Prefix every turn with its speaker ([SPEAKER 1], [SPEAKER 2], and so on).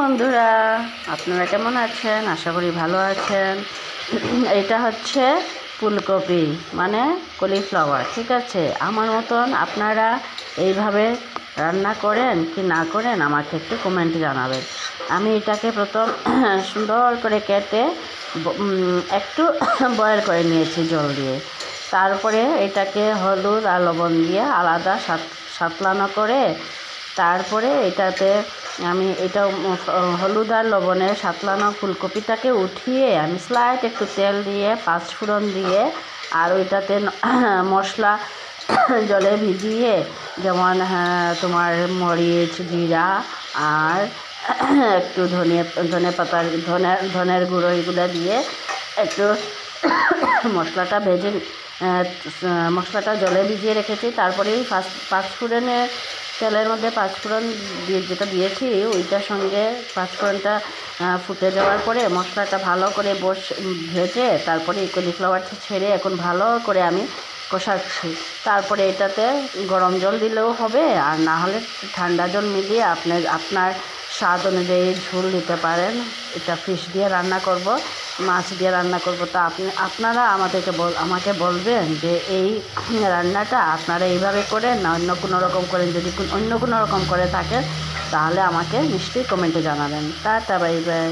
[SPEAKER 1] বন্ধুরা, আপনারা কেমন আছেন? আশা করি ভালো আছেন। এটা হচ্ছে ফুলকপি মানে কলিফ্লাওয়ার, ঠিক আছে। আমার মতন আপনারা এইভাবে রান্না করেন কি না করেন আমাকে একটু কমেন্টে জানাবেন। আমি এটাকে প্রথম সুন্দর করে কেটে একটু বয়েল করে নিয়েছি জল দিয়ে। তারপরে এটাকে হলুদ আর লবণ দিয়ে আলাদা সাতলানো করে তারপরে এটাতে আমি এটা হলুদ আর লবণের সাতলানো ফুলকপিটাকে উঠিয়ে আমি স্লাইট একটু তেল দিয়ে পাঁচফোড়ন দিয়ে আর ওইটাতে মশলা জলে ভিজিয়ে যেমন তোমার মরিচ, জিরা আর একটু ধনের গুঁড়ো এগুলো দিয়ে একটু মশলাটা জলে ভিজিয়ে রেখেছি। তারপরেই পাঁচফোড়নের তেলের মধ্যে পাঁচফোড়ন যেটা দিয়েছি ওইটার সঙ্গে পাঁচফোড়নটা ফুটে যাওয়ার পরে মশলাটা ভালো করে ভেজে তারপরে এই কলিফ্লাওয়ারটা ছেড়ে এখন ভালো করে আমি কষাচ্ছি। তারপরে এটাতে গরম জল দিলেও হবে, আর না হলে ঠান্ডা জল মিলিয়ে আপনার স্বাদ অনুযায়ী ঝোল দিতে পারেন। এটা ফিশ দিয়ে রান্না করব, মাছ দিয়ে রান্না করব। তা আপনারা আমাকে বলবেন যে এই রান্নাটা আপনারা এইভাবে করেন না অন্য কোনো রকম করেন। যদি অন্য কোনো রকম করে থাকেন তাহলে আমাকে নিশ্চয়ই কমেন্টে জানাবেন। Tata, bye bye.